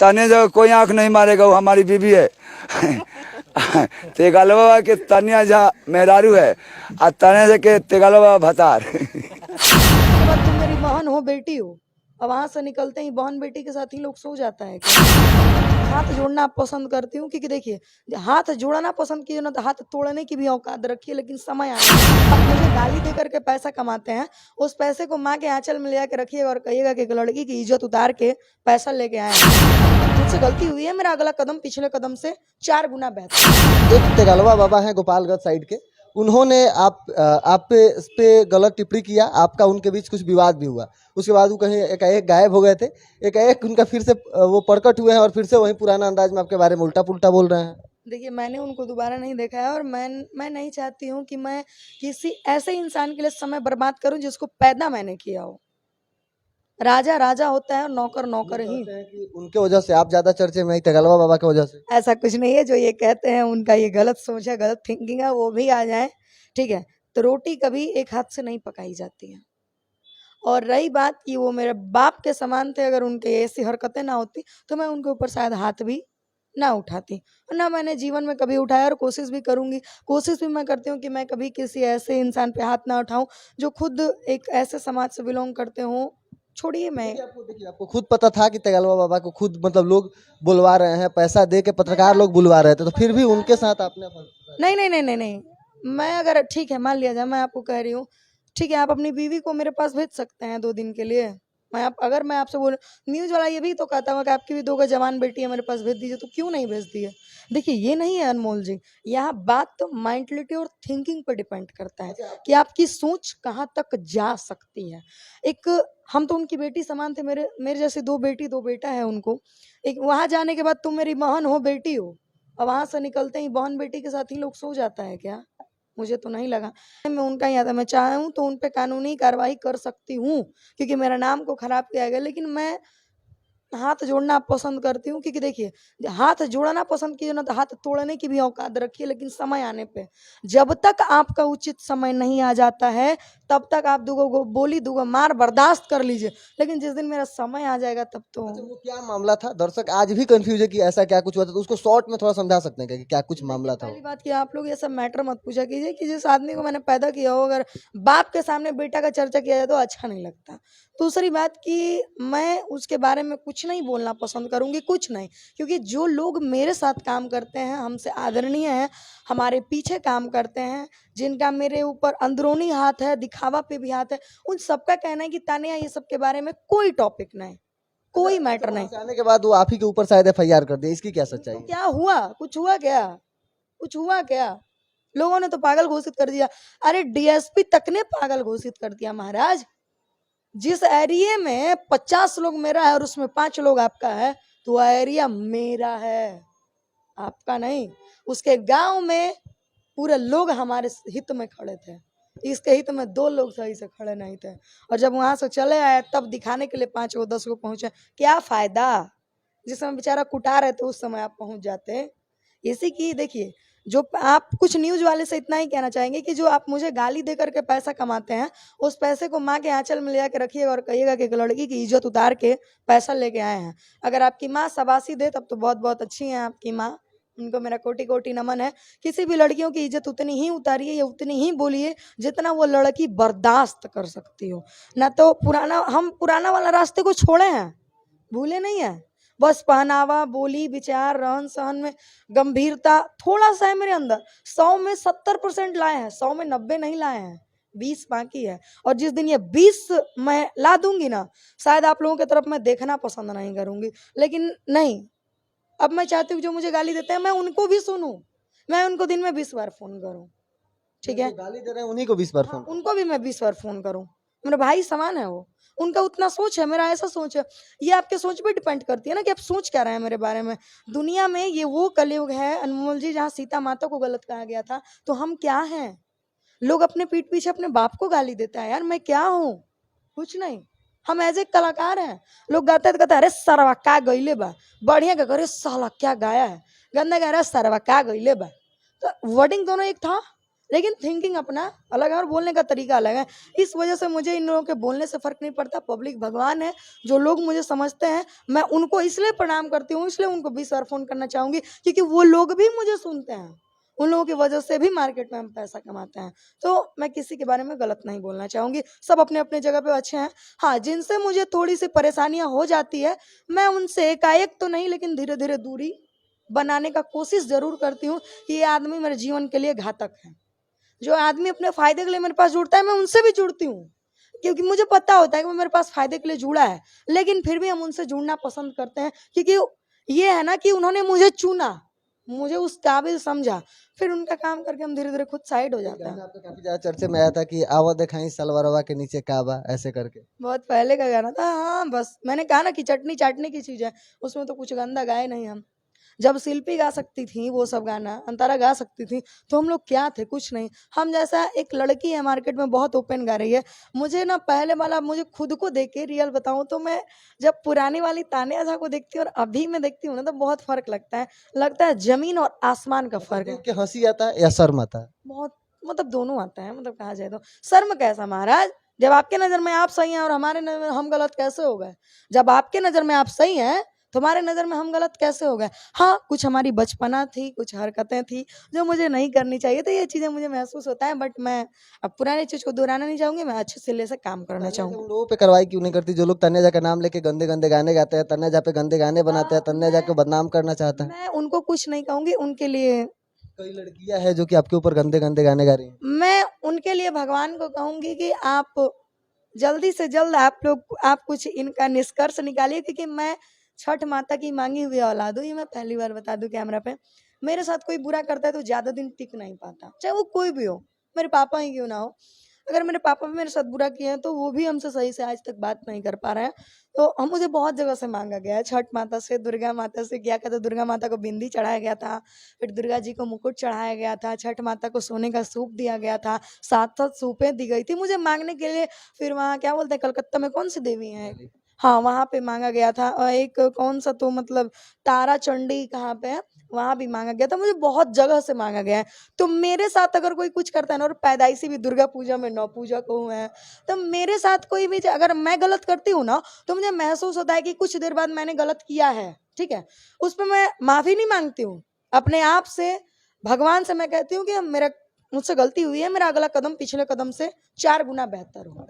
तने जो कोई आंख नहीं मारेगा वो हमारी बीवी है। तेगलवा के तनिया जा मेहरारू है और तने से के तेगलवा भतार। उसके बाद तुम मेरी बहन हो, बेटी हो, और वहां से निकलते ही बहन बेटी के साथ ही लोग सो जाता है क्या? हाथ जोड़ना पसंद करती हूँ क्योंकि देखिए, हाथ जोड़ना पसंद कीजिए ना तो हाथ तोड़ने की भी औकात रखिए, लेकिन समय आने पर आप मुझे गाली दे करके पैसा कमाते हैं, उस पैसे को माँ के आंचल में ले जाकर रखिएगा और कहिएगा कि एक लड़की की इज्जत उतार के पैसा लेके आए हैं। मुझसे गलती हुई है, मेरा अगला कदम पिछले कदम से 4 गुना बेहतर। एक तेगलवा बाबा हैं गोपालगंज साइड के, उन्होंने आप पे गलत टिप्पणी किया, आपका उनके बीच कुछ विवाद भी हुआ। उसके बाद वो कहीं एकाएक गायब हो गए थे, एकाएक उनका फिर से वो प्रकट हुए हैं और फिर से वही पुराना अंदाज में आपके बारे में उल्टा पुल्टा बोल रहे हैं। देखिए, मैंने उनको दोबारा नहीं देखा है और मैं नहीं चाहती हूँ कि मैं किसी ऐसे इंसान के लिए समय बर्बाद करूं जिसको पैदा मैंने किया हो। राजा राजा होता है और नौकर नौकर ही। कहते हैं कि उनके वजह से आप ज्यादा चर्चे में, तेगलवा बाबा की वजह से। ऐसा कुछ नहीं है, जो ये कहते हैं उनका ये गलत सोच है, गलत थिंकिंग है, वो भी आ जाए, ठीक है। तो रोटी कभी एक हाथ से नहीं पकाई जाती है। और रही बात कि वो मेरे बाप के समान थे, अगर उनके ऐसी हरकतें ना होती तो मैं उनके ऊपर शायद हाथ भी ना उठाती, और ना मैंने जीवन में कभी उठाया, और कोशिश भी करूंगी, कोशिश भी मैं करती हूँ कि मैं कभी किसी ऐसे इंसान पे हाथ ना उठाऊं जो खुद एक ऐसे समाज से बिलोंग करते हों। छोड़िए, मैं देखिए, आपको खुद पता था कि तेगलवा बाबा को खुद मतलब लोग बुलवा रहे हैं, पैसा दे के पत्रकार लोग बुलवा रहे थे, तो फिर भी उनके साथ आपने नहीं नहीं नहीं नहीं नहीं, मैं अगर ठीक है मान लिया जाए, मैं आपको कह रही हूँ, ठीक है, आप अपनी बीवी को मेरे पास भेज सकते हैं 2 दिन के लिए। अगर मैं आपसे बोल, न्यूज वाला ये भी तो कहता हूँ कि आपकी भी 2 गो जवान बेटी है, मेरे पास भेज दीजिए, तो क्यों नहीं भेजती है? देखिए, ये नहीं है अनमोल जी, यहाँ बात तो मेंटलिटी और थिंकिंग पर डिपेंड करता है कि आपकी सोच कहाँ तक जा सकती है। एक, हम तो उनकी बेटी समान थे, मेरे मेरे जैसे 2 बेटी 2 बेटा है उनको। एक, वहां जाने के बाद तुम मेरी बहन हो, बेटी हो, और वहां से निकलते ही बहन बेटी के साथ ही लोग सो जाता है क्या? मुझे तो नहीं लगा। मैं उनका ही आता, मैं चाहूँ तो उन पे कानूनी कार्रवाई कर सकती हूँ क्योंकि मेरा नाम को खराब किया गया, लेकिन मैं हाथ जोड़ना पसंद करती हूँ क्योंकि देखिए, हाथ जोड़ना पसंद कीजिए ना तो हाथ तोड़ने की भी औकात रखिए, लेकिन समय आने पे, जब तक आपका उचित समय नहीं आ जाता है तब तक आप दुगो बोली दुगो मार बर्दाश्त कर लीजिए, लेकिन जिस दिन मेरा समय आ जाएगा तब तो। अच्छा, वो क्या मामला था? दर्शक आज भी कंफ्यूज है कि ऐसा क्या कुछ हुआ था, तो उसको शॉर्ट में थोड़ा समझा सकते हैं क्या कि क्या कुछ मामला था वो? पहली बात कि आप लोग ये सब मैटर मत पूछा कीजिए कि जिस आदमी को मैंने पैदा किया हो, अगर बाप के सामने बेटा का चर्चा किया जाए तो अच्छा नहीं लगता। दूसरी बात कि मैं उसके बारे में कुछ नहीं बोलना पसंद करूंगी, कुछ नहीं, क्योंकि जो लोग मेरे साथ काम करते हैं, हमसे आदरणीय हैं, हमारे पीछे काम करते हैं, जिनका मेरे ऊपर अंदरूनी हाथ है, दिखावा पे भी हाथ है, उन सबका कहना है कि तानिया ये सब के बारे में कोई टॉपिक नहीं, कोई मैटर वहां नहीं। से आने के बाद वो आप ही के ऊपर शायद FIR कर दिया, इसकी क्या सच्चाई तो है? क्या हुआ? कुछ हुआ क्या? कुछ हुआ क्या? लोगों ने तो पागल घोषित कर दिया। अरे डीएसपी तक ने पागल घोषित कर दिया महाराज। जिस एरिया में 50 लोग मेरा है और उसमें 5 लोग आपका है, तो वह एरिया मेरा है, आपका नहीं। उसके गांव में पूरे लोग हमारे हित में खड़े थे, इसके हित में 2 लोग सही से खड़े नहीं थे, और जब वहां से चले आए तब दिखाने के लिए 5 को 10 को पहुंचे। क्या फायदा? जिस समय बेचारा कुटा रहे थे उस समय आप पहुंच जाते। इसी की देखिए, जो आप कुछ न्यूज वाले से इतना ही कहना चाहेंगे कि जो आप मुझे गाली दे करके पैसा कमाते हैं, उस पैसे को माँ के आंचल में ले जाकर रखिएगा और कहिएगा कि एक लड़की की इज्जत उतार के पैसा लेके आए हैं। अगर आपकी माँ शाबाशी दे तब तो बहुत बहुत अच्छी है आपकी माँ, उनको मेरा कोटि कोटि नमन है। किसी भी लड़कियों की इज्जत उतनी ही उतारिए या उतनी ही बोलिए जितना वो लड़की बर्दाश्त कर सकती हो, ना तो हम पुराना वाला रास्ते को छोड़े हैं, भूले नहीं है। बस पहनावा, बोली, विचार, रहन सहन में गंभीरता थोड़ा सा है मेरे अंदर। 100 में 70% लाए हैं, 100 में 90 नहीं लाए हैं, 20 बाकी है। और जिस दिन ये 20 मैं ला दूंगी ना, शायद आप लोगों की तरफ मैं देखना पसंद नहीं करूंगी, लेकिन नहीं, अब मैं चाहती हूँ जो मुझे गाली देते हैं मैं उनको भी सुनूं, मैं उनको दिन में 20 बार फोन करूं, ठीक है? गाली दे रहे हैं उन्हीं को 20 बार फोन? उनको भी मैं 20 बार फोन करूं, मेरा भाई समान है वो, उनका उतना सोच है, मेरा ऐसा सोच है। ये आपके सोच पे डिपेंड करती है ना कि आप सोच क्या रहे हैं मेरे बारे में। दुनिया में ये वो कलयुग है अनमोल जी जहाँ सीता माता को गलत कहा गया था, तो हम क्या हैं? लोग अपने पीठ पीछे अपने बाप को गाली देता है, यार मैं क्या हूँ? कुछ नहीं। हम एज ए कलाकार हैं, लोग गाते कहते अरे सरवा क्या गईले बा, बढ़िया का करे साला क्या गाया है, गंदा कह रहा सरवा क्या गईले बा, तो वर्डिंग दोनों एक था, लेकिन थिंकिंग अपना अलग है और बोलने का तरीका अलग है। इस वजह से मुझे इन लोगों के बोलने से फर्क नहीं पड़ता। पब्लिक भगवान है, जो लोग मुझे समझते हैं मैं उनको इसलिए प्रणाम करती हूँ, इसलिए उनको 20 बार फोन करना चाहूंगी क्योंकि वो लोग भी मुझे सुनते हैं। उन लोगों की वजह से भी मार्केट में हम पैसा कमाते हैं। तो मैं किसी के बारे में गलत नहीं बोलना चाहूंगी, सब अपने अपने जगह पे अच्छे हैं। हाँ, जिनसे मुझे थोड़ी सी परेशानियां हो जाती है, मैं उनसे एकाएक तो नहीं लेकिन धीरे धीरे दूरी बनाने का कोशिश जरूर करती हूँ कि ये आदमी मेरे जीवन के लिए घातक है। जो आदमी अपने फायदे के लिए मेरे पास जुड़ता है, मैं उनसे भी जुड़ती हूँ क्योंकि मुझे पता होता है कि वो मेरे पास फायदे के लिए जुड़ा है, लेकिन फिर भी हम उनसे जुड़ना पसंद करते हैं क्योंकि ये है ना कि उन्होंने मुझे चुना, मुझे उस काबिल समझा, फिर उनका काम करके हम धीरे धीरे खुद साइड हो जाते हैं। गाना आपका काफी ज्यादा चर्चे में आया था कि आवा दिखाई सलवारवा के नीचे काबा, ऐसे करके। बहुत पहले का गाना था। हाँ, बस मैंने कहा ना कि चटनी चाटने की चीज है, उसमें तो कुछ गंदा गाए नहीं हम। जब शिल्पी गा सकती थी वो सब गाना, अंतरा गा सकती थी, तो हम लोग क्या थे? कुछ नहीं। हम जैसा एक लड़की है मार्केट में बहुत ओपन गा रही है। मुझे ना पहले वाला, मुझे खुद को देख के रियल बताऊं तो मैं जब पुरानी वाली तानिया झा को देखती हूँ और अभी मैं देखती हूँ ना, तो बहुत फर्क लगता है जमीन और आसमान का फर्क है। देख के हंसी आता है या शर्म आता है? बहुत, मतलब दोनों आता है, मतलब कहा जाए तो। शर्म कैसा महाराज? जब आपके नजर में आप सही हैं और हमारे नजर में हम गलत कैसे हो गए? जब आपके नजर में आप सही हैं तो हमारे नजर में हम गलत कैसे हो गए? हाँ, कुछ हमारी बचपना थी, कुछ हरकतें थी जो मुझे नहीं करनी चाहिए, तो ये चीजें मुझे महसूस होता है। बट मैं अब पुरानी चीज को दोहराना नहीं चाहूंगी, मैं अच्छे सिले से काम करना तान्या झा चाहूंगी। उन लोगों पे कार्रवाई क्यों नहीं करती जो लोग तान्या झा का नाम लेके गंदे गंदे गाने गाते हैं, तान्या झा पे गंदे गाने बनाते हैं, तान्या झा को बदनाम करना चाहता है? मैं उनको कुछ नहीं कहूंगी, उनके लिए कई लड़कियां हैं जो कि आपके ऊपर गंदे गंदे गाने गा रही हैं। मैं उनके लिए भगवान को कहूंगी कि आप जल्दी से जल्द आप कुछ इनका निष्कर्ष निकालिए, क्योंकि मैं छठ माता की मांगी हुई औलाद हूँ। ये मैं पहली बार बता दूं कैमरा पे। मेरे साथ कोई बुरा करता है तो ज्यादा दिन टिक नहीं पाता, चाहे वो कोई भी हो, मेरे पापा ही क्यों ना हो। अगर मेरे पापा भी मेरे साथ बुरा किए हैं तो वो भी हमसे सही से आज तक बात नहीं कर पा रहे हैं। तो हम, मुझे बहुत जगह से मांगा गया है, छठ माता से, दुर्गा माता से। क्या कहते, दुर्गा माता को बिंदी चढ़ाया गया था, फिर दुर्गा जी को मुकुट चढ़ाया गया था, छठ माता को सोने का सूप दिया गया था, 7-7 सूपें दी गई थी मुझे मांगने के लिए। फिर वहाँ क्या बोलते हैं, कलकत्ता में कौन सी देवी है, हाँ वहां पे मांगा गया था। और एक कौन सा तो मतलब तारा चंडी कहाँ पे है, वहां भी मांगा गया था। मुझे बहुत जगह से मांगा गया है। तो मेरे साथ अगर कोई कुछ करता है ना, और पैदाइशी भी दुर्गा पूजा में 9 पूजा को हुए हैं, तो मेरे साथ कोई भी अगर मैं गलत करती हूँ ना, तो मुझे महसूस होता है कि कुछ देर बाद मैंने गलत किया है, ठीक है, उस पर मैं माफी नहीं मांगती हूँ अपने आप से, भगवान से मैं कहती हूँ कि मेरा मुझसे गलती हुई है, मेरा अगला कदम पिछले कदम से 4 गुना बेहतर हो।